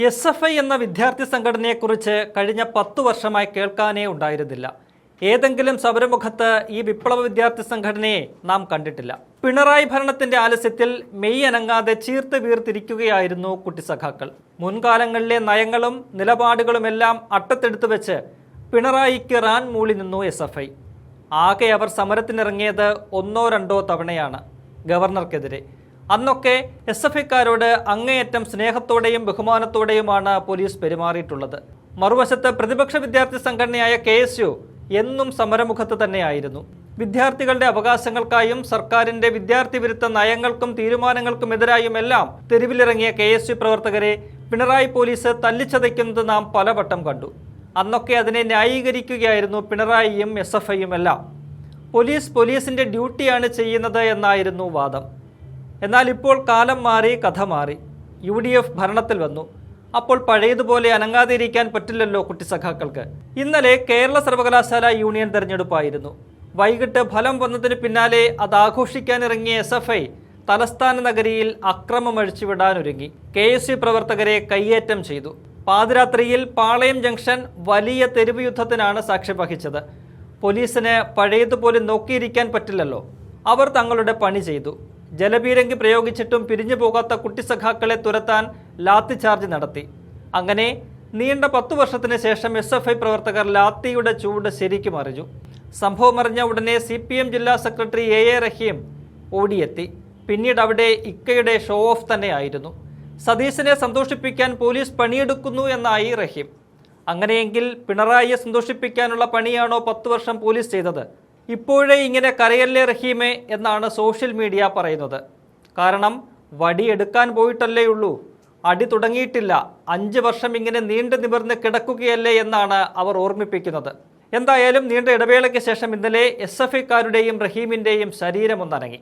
SFI എന്ന വിദ്യാർത്ഥി സംഘടനയെക്കുറിച്ച് കഴിഞ്ഞ 10 വർഷമായി കേൾക്കാനേ ഉണ്ടായിരുന്നില്ല. ഏതെങ്കിലും സമരമുഖത്ത് ഈ വിപ്ലവ വിദ്യാർത്ഥി സംഘടനയെ നാം കണ്ടിട്ടില്ല. പിണറായി ഭരണത്തിന്റെ ആലസ്യത്തിൽ മെയ് അനങ്ങാതെ ചീർത്ത് വീർത്തിരിക്കുകയായിരുന്നു കുട്ടിസഖാക്കൾ. മുൻകാലങ്ങളിലെ നയങ്ങളും നിലപാടുകളുമെല്ലാം അട്ടത്തെടുത്തു വെച്ച് പിണറായിക്ക് റാൻ മൂളി നിന്നു SFI. ആകെ അവർ സമരത്തിനിറങ്ങിയത് 1-2 തവണയാണ് ഗവർണർക്കെതിരെ. അന്നൊക്കെ SFIക്കാരോട് അങ്ങേയറ്റം സ്നേഹത്തോടെയും ബഹുമാനത്തോടെയുമാണ് പോലീസ് പെരുമാറിയിട്ടുള്ളത്. മറുവശത്ത് പ്രതിപക്ഷ വിദ്യാർത്ഥി സംഘടനയായ KSU എന്നും സമരമുഖത്ത് തന്നെയായിരുന്നു. വിദ്യാർത്ഥികളുടെ അവകാശങ്ങൾക്കായും സർക്കാരിന്റെ വിദ്യാർത്ഥി വിരുദ്ധ നയങ്ങൾക്കും തീരുമാനങ്ങൾക്കുമെതിരായുമെല്ലാം തെരുവിലിറങ്ങിയ KSU പ്രവർത്തകരെ പിണറായി പോലീസ് തല്ലിച്ചതയ്ക്കുന്നത് നാം പലവട്ടം കണ്ടു. അന്നൊക്കെ അതിനെ ന്യായീകരിക്കുകയായിരുന്നു പിണറായിയും SFIയും എല്ലാം. പോലീസിന്റെ ഡ്യൂട്ടിയാണ് ചെയ്യുന്നത് എന്നായിരുന്നു വാദം. എന്നാൽ ഇപ്പോൾ കാലം മാറി, കഥ മാറി. UDF ഭരണത്തിൽ വന്നു. അപ്പോൾ പഴയതുപോലെ അനങ്ങാതിരിക്കാൻ പറ്റില്ലല്ലോ കുട്ടിസഖാക്കൾക്ക്. ഇന്നലെ കേരള സർവകലാശാല യൂണിയൻ തെരഞ്ഞെടുപ്പായിരുന്നു. വൈകിട്ട് ഫലം വന്നതിന് പിന്നാലെ അത് ആഘോഷിക്കാനിറങ്ങിയ SFI തലസ്ഥാന നഗരിയിൽ അക്രമം അഴിച്ചുവിടാനൊരുങ്ങി. KSU പ്രവർത്തകരെ കയ്യേറ്റം ചെയ്തു. പാതിരാത്രിയിൽ പാളയം ജംഗ്ഷൻ വലിയ തെരുവ് യുദ്ധത്തിനാണ് സാക്ഷ്യം വഹിച്ചത്. പോലീസിന് പഴയതുപോലെ നോക്കിയിരിക്കാൻ പറ്റില്ലല്ലോ. അവർ തങ്ങളുടെ പണി ചെയ്തു. ജലപീരങ്കി പ്രയോഗിച്ചിട്ടും പിരിഞ്ഞു പോകാത്ത കുട്ടിസഖാക്കളെ തുരത്താൻ ലാത്തി ചാർജ് നടത്തി. അങ്ങനെ നീണ്ട 10 വർഷത്തിന് ശേഷം SFI പ്രവർത്തകർ ലാത്തിയുടെ ചൂട് ശരിക്കും അറിഞ്ഞു. സംഭവം അറിഞ്ഞ ഉടനെ CPM ജില്ലാ സെക്രട്ടറി AA റഹീം ഓടിയെത്തി. പിന്നീട് അവിടെ ഇക്കയുടെ ഷോ ഓഫ് തന്നെയായിരുന്നു. സതീശനെ സന്തോഷിപ്പിക്കാൻ പോലീസ് പണിയെടുക്കുന്നു എന്നായി റഹീം. അങ്ങനെയെങ്കിൽ പിണറായിയെ സന്തോഷിപ്പിക്കാനുള്ള പണിയാണോ 10 വർഷം പോലീസ് ചെയ്തത്? ഇപ്പോഴേ ഇങ്ങനെ കരയല്ലേ റഹീമേ എന്നാണ് സോഷ്യൽ മീഡിയ പറയുന്നത്. കാരണം വടിയെടുക്കാൻ പോയിട്ടല്ലേ ഉള്ളൂ, അടി തുടങ്ങിയിട്ടില്ല. 5 വർഷം ഇങ്ങനെ നീണ്ടു നിവർന്ന് കിടക്കുകയല്ലേ എന്നാണ് അവർ ഓർമ്മിപ്പിക്കുന്നത്. എന്തായാലും നീണ്ട ഇടവേളയ്ക്ക് ശേഷം ഇന്നലെ SFIക്കാരുടെയും റഹീമിൻ്റെയും ശരീരമൊന്നനങ്ങി.